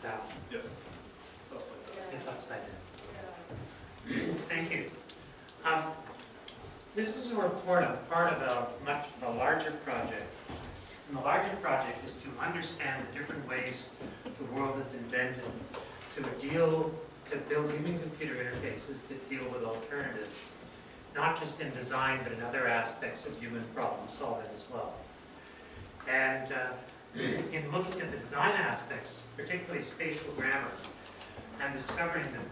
Down. Yes. It's upside down. It's upside down. Thank you. This is a report on part of a larger project. And the larger project is to understand the different ways the world has invented to build human-computer interfaces that deal with alternatives, not just in design, but in other aspects of human problem solving as well. And in looking at the design aspects, particularly spatial grammar, I'm discovering that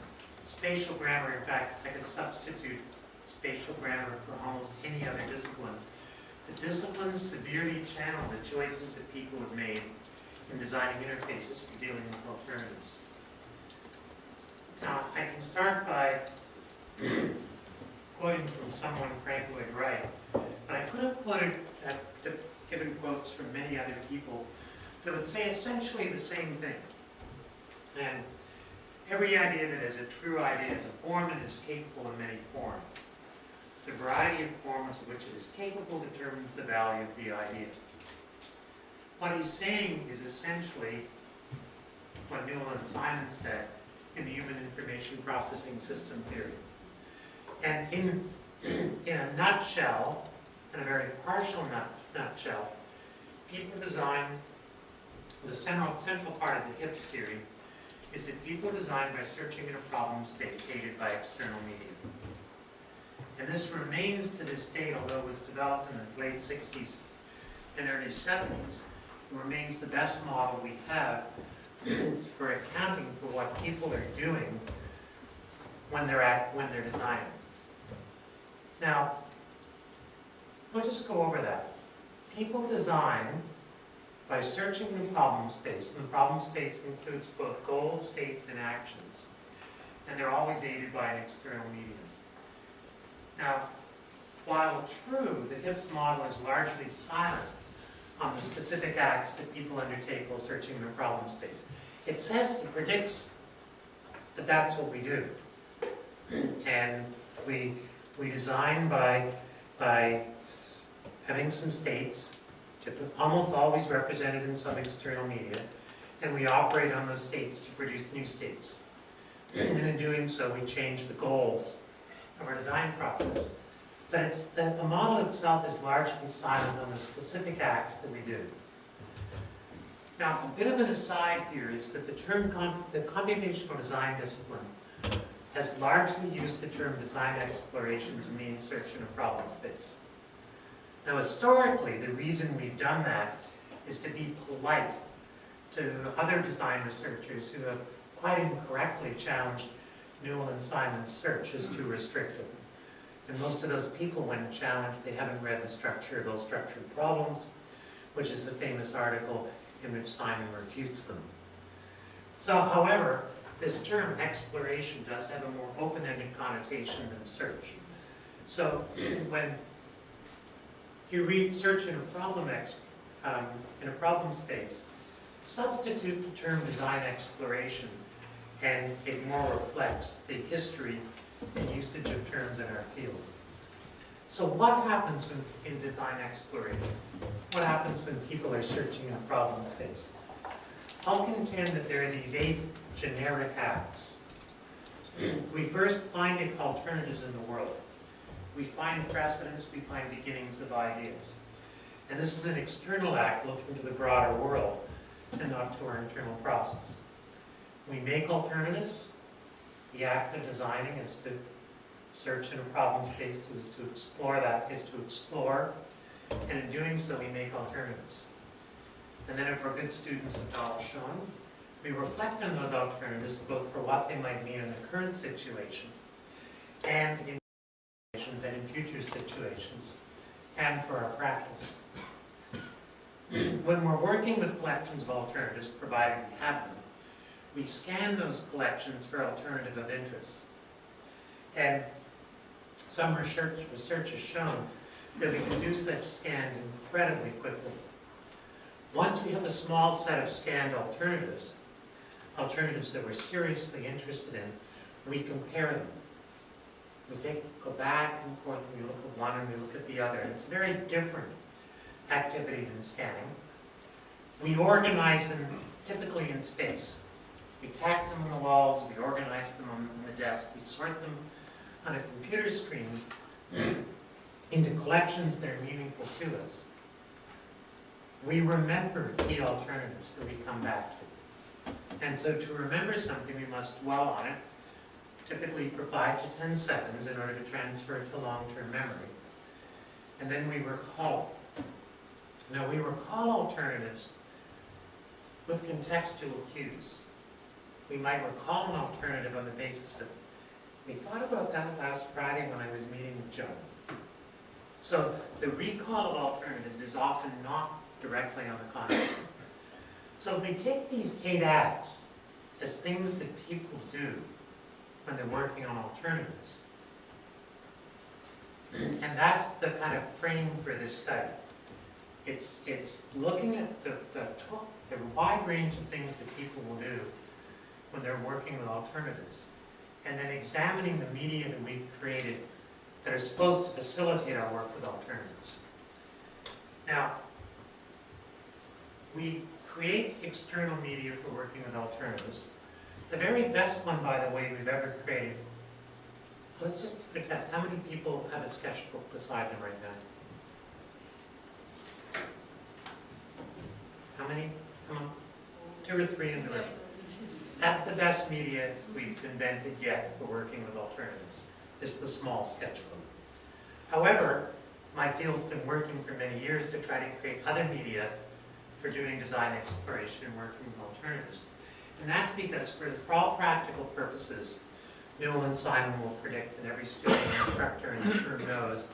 spatial grammar, in fact, I could substitute spatial grammar for almost any other discipline. The disciplines severely channel the choices that people have made in designing interfaces for dealing with alternatives. Now, I can start by quoting from someone Frank Lloyd Wright, but I could have quoted, given quotes from many other people that would say essentially the same thing. And every idea that is a true idea is a form and is capable of many forms. The variety of forms of which it is capable determines the value of the idea. What he's saying is essentially what Newell and Simon said in the human information processing system theory. And in a nutshell, in a very partial nutshell, people design, the central part of the HIPS theory is that people design by searching in a problem space aided by external media. And this remains to this date, although it was developed in the late 60s and early 70s, it remains the best model we have for accounting for what people are doing when they're designing. Now, we'll just go over that. People design by searching the problem space, and the problem space includes both goals, states, and actions. And they're always aided by an external medium. Now, while true, the HIPS model is largely silent on the specific acts that people undertake while searching the problem space. It says, it predicts that that's what we do. And we design by having some states, almost always represented in some external media, and we operate on those states to produce new states. And in doing so, we change the goals of our design process. But it's that the model itself is largely silent on the specific acts that we do. Now, a bit of an aside here is that the computational design discipline has largely used the term design exploration to mean search in a problem space. Now, historically, the reason we've done that is to be polite to other design researchers who have quite incorrectly challenged Newell and Simon's search as too restrictive. And most of those people, when challenged, they haven't read the structure of those structured problems, which is the famous article in which Simon refutes them. So, however, this term exploration does have a more open-ended connotation than search. So, when you read search in a problem space, substitute the term design exploration, and it more reflects the history and usage of terms in our field. So what happens in design exploration? What happens when people are searching in a problem space? I'll contend that there are these 8 generic acts. We first find alternatives in the world. We find precedents, we find beginnings of ideas. And this is an external act looking to the broader world and not to our internal process. We make alternatives. The act of designing is to search in a problem space, is to explore, and in doing so we make alternatives. And then if we're good students of Donald Schoen, we reflect on those alternatives both for what they might mean in the current situation and in future situations, and for our practice. When we're working with collections of alternatives, provided we have them, we scan those collections for alternative of interest. And some research has shown that we can do such scans incredibly quickly. Once we have a small set of scanned alternatives that we're seriously interested in, we compare them. We go back and forth, and we look at one and we look at the other. And it's a very different activity than scanning. We organize them typically in space. We tack them on the walls, we organize them on the desk, we sort them on a computer screen into collections that are meaningful to us. We remember key alternatives that we come back to. And so to remember something, we must dwell on it, typically for 5 to 10 seconds in order to transfer it to long-term memory. And then we recall. Now we recall alternatives with contextual cues. We might recall an alternative on the basis of, we thought about that last Friday when I was meeting with Joe. So the recall of alternatives is often not directly on the context. So if we take these 8 acts as things that people do when they're working on alternatives, and that's the kind of frame for this study. It's looking at the wide range of things that people will do when they're working with alternatives, and then examining the media that we've created that are supposed to facilitate our work with alternatives. Now, we create external media for working with alternatives. The very best one, by the way, we've ever created. Let's just take a test. How many people have a sketchbook beside them right now? How many? Come on. 2 or 3 in the room. That's the best media we've invented yet for working with alternatives. It's the small sketchbook. However, my field's been working for many years to try to create other media for doing design exploration and working with alternatives. And that's because for all practical purposes, Newell and Simon will predict, and every student and instructor in this room knows,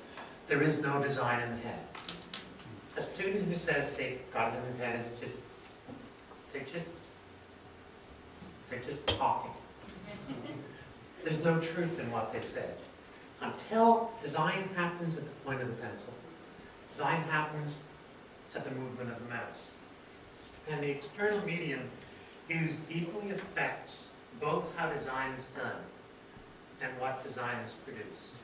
there is no design in the head. A student who says they've got it in the head is just, they're just talking. There's no truth in what they said. Until design happens at the point of the pencil. Design happens at the movement of the mouse. And the external medium used deeply affects both how design is done and what design is produced.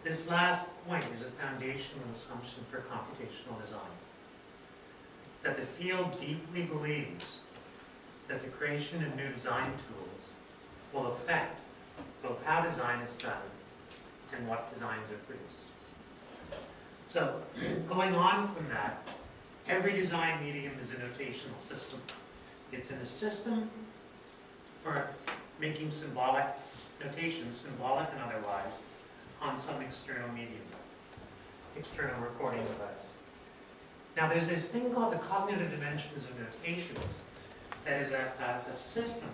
This last point is a foundational assumption for computational design. That the field deeply believes that the creation of new design tools will affect both how design is done and what designs are produced. So, going on from that, every design medium is a notational system. It's in a system for making symbolic notations, symbolic and otherwise, on some external medium, external recording device. Now there's this thing called the cognitive dimensions of notations that is a system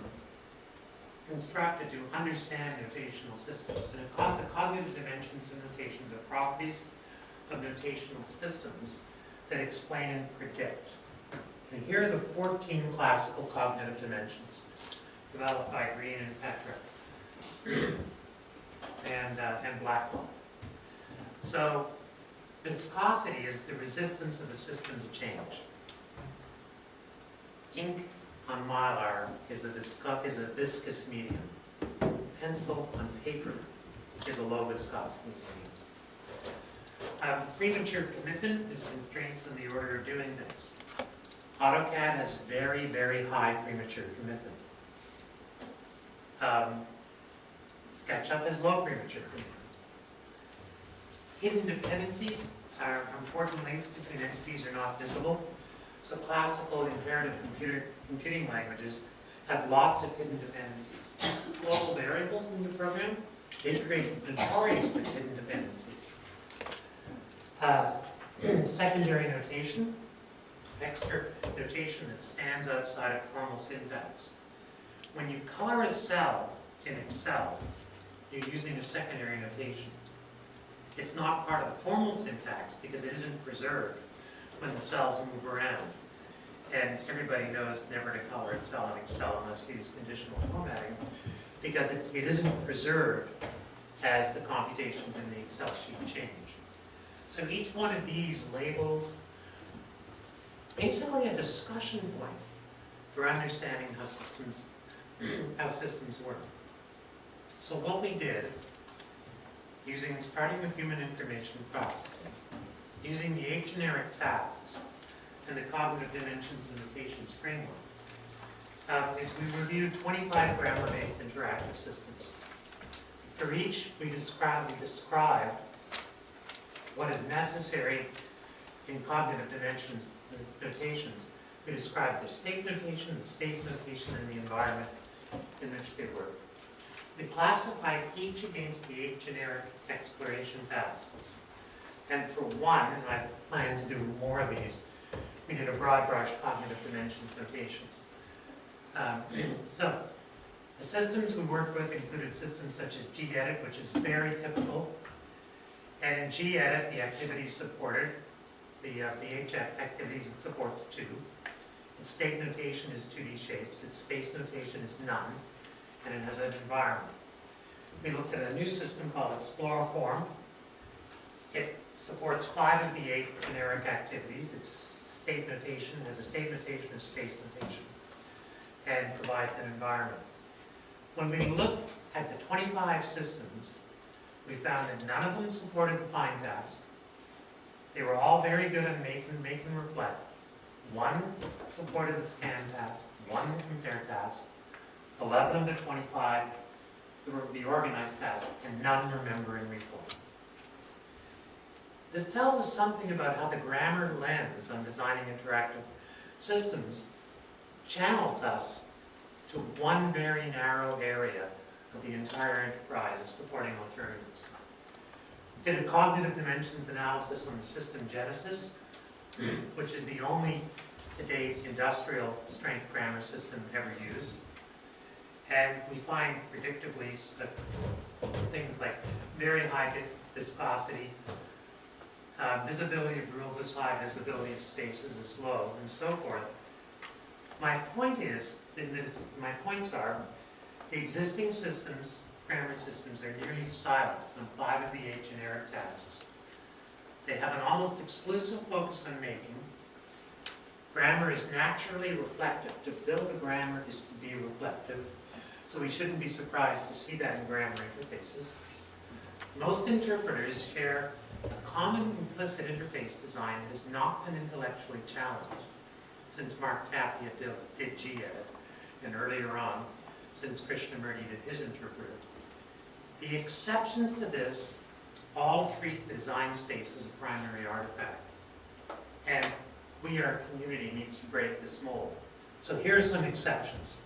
constructed to understand notational systems. And the cognitive dimensions of notations are properties of notational systems that explain and predict. And here are the 14 classical cognitive dimensions developed by Green and Petra and Blackwell. So viscosity is the resistance of a system to change. Ink on mylar is a viscous medium. Pencil on paper is a low viscosity medium. Premature commitment is constraints in the order of doing things. AutoCAD has very, very high premature commitment. SketchUp has low premature commitment. Hidden dependencies are important links between entities are not visible. So classical imperative computing languages have lots of hidden dependencies. Global variables in the program, they create notoriously hidden dependencies. Secondary notation, extra notation that stands outside of formal syntax. When you color a cell in Excel, you're using a secondary notation. It's not part of the formal syntax because it isn't preserved when the cells move around. And everybody knows never to color a cell in Excel unless you use conditional formatting because it isn't preserved as the computations in the Excel sheet change. So each one of these labels basically a discussion point for understanding how systems work. So what we did, starting with human information processing, using the 8 generic tasks and the cognitive dimensions and notations framework, is we reviewed 25 grammar-based interactive systems. For each, we describe what is necessary in cognitive dimensions, notations. We describe the state notation, the space notation, and the environment in which they work. We classified each against the 8 generic exploration tasks. And for one, and I plan to do more of these, we did a broad brush cognitive dimensions notations. So, the systems we worked with included systems such as gedit, which is very typical. And in gedit, the activities supported, the HF activities it supports 2. Its state notation is 2D shapes, its space notation is none, and it has an environment. We looked at a new system called Exploriform. It supports 5 of the 8 generic activities. Its state notation has a state notation, a space notation, and provides an environment. When we looked at the 25 systems, we found that none of them supported the find task. They were all very good at make and reflect. 1 supported the scan task, 1 the compare task, 11 of the 25 the organized task, and none remember and recall. This tells us something about how the grammar lens on designing interactive systems channels us to one very narrow area of the entire enterprise of supporting alternatives. Did a cognitive dimensions analysis on the system Genesis, which is the only to date industrial strength grammar system ever used. And we find predictably things like very high viscosity, visibility of rules is high, visibility of spaces is low, and so forth. My point is, my points are, the existing systems, grammar systems, are nearly silent on 5 of the 8 generic tasks. They have an almost exclusive focus on making. Grammar is naturally reflective. To build a grammar is to be reflective. So we shouldn't be surprised to see that in grammar interfaces. Most interpreters share a common implicit interface design that has not been intellectually challenged since Mark Tapia did gedit, and earlier on, since Krishnamurti did his interpreter. The exceptions to this all treat the design space as a primary artifact. And we, our community, needs to break this mold. So here are some exceptions.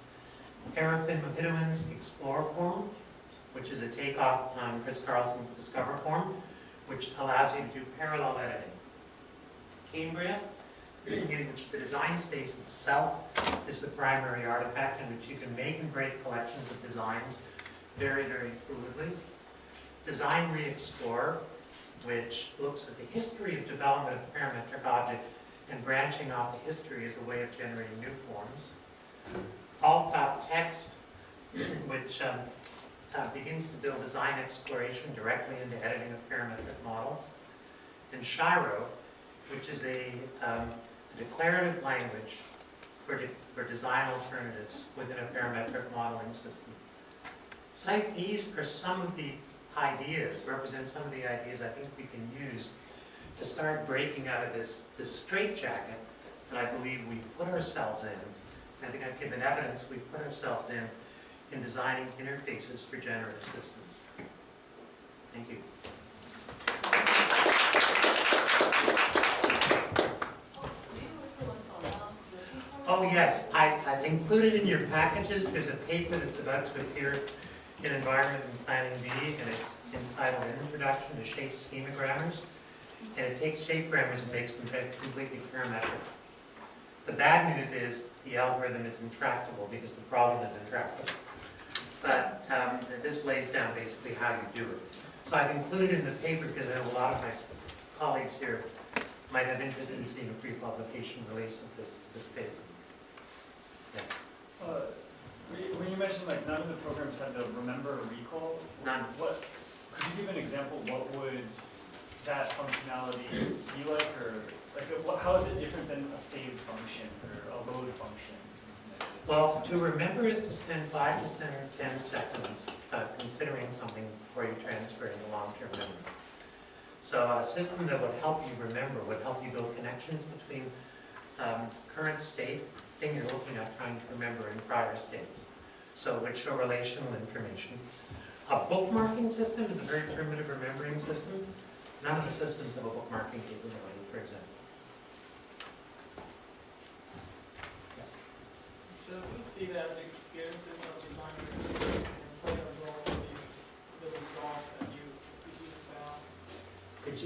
Paraffin Mohidowin's Exploriform, which is a takeoff on Chris Carlson's Discoverform, which allows you to do parallel editing. Cambria, in which the design space itself is the primary artifact, in which you can make and break collections of designs very, very fluidly. Design Re-Explore, which looks at the history of development of a parametric object and branching off the history as a way of generating new forms. Alt-Top Text, which begins to build design exploration directly into editing of parametric models. And Shiro, which is a declarative language for design alternatives within a parametric modeling system. These are some of the ideas, represent some of the ideas I think we can use to start breaking out of this straitjacket that I believe we put ourselves in. I think I've given evidence we put ourselves in designing interfaces for generative systems. Thank you. Oh yes, I've included in your packages, there's a paper that's about to appear in Environment and Planning B, and it's entitled Introduction to Shape Schema Grammars. And it takes shape grammars and makes them completely parametric. The bad news is the algorithm is intractable because the problem is intractable. But this lays down basically how you do it. So I've included in the paper because I know a lot of my colleagues here might have interest in seeing a pre-publication release of this paper. Yes? When you mentioned like none of the programs had the remember or recall, None. Could you give an example? What would that functionality be like, or like how is it different than a save function or a load function? Well, to remember is to spend 5 to 10 seconds considering something before you transfer it into long-term memory. So a system that would help you remember, would help you build connections between current state thing you're looking at trying to remember in prior states. So it would show relational information. A bookmarking system is a very primitive remembering system. None of the systems have a bookmarking capability, for example. Yes? So we see that the experiences of designers play a role in the results that you found. Could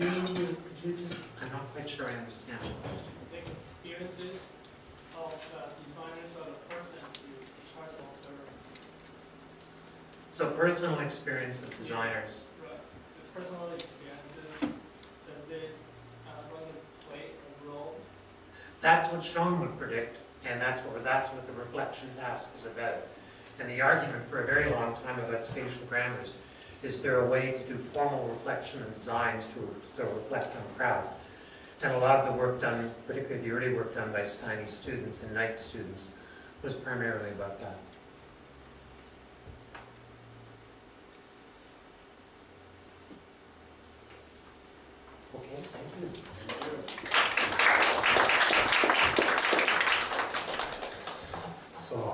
you just, I'm not quite sure I understand the question. The experiences of designers or the persons you try to observe. So personal experience of designers. Right. The personal experiences, does it really play a role? That's what Schoen would predict, and that's what the reflection task is about. And the argument for a very long time about spatial grammars is there a way to do formal reflection and designs to reflect on craft. And a lot of the work done, particularly the early work done by Steiny's students and Knight students, was primarily about that. Okay, thank you.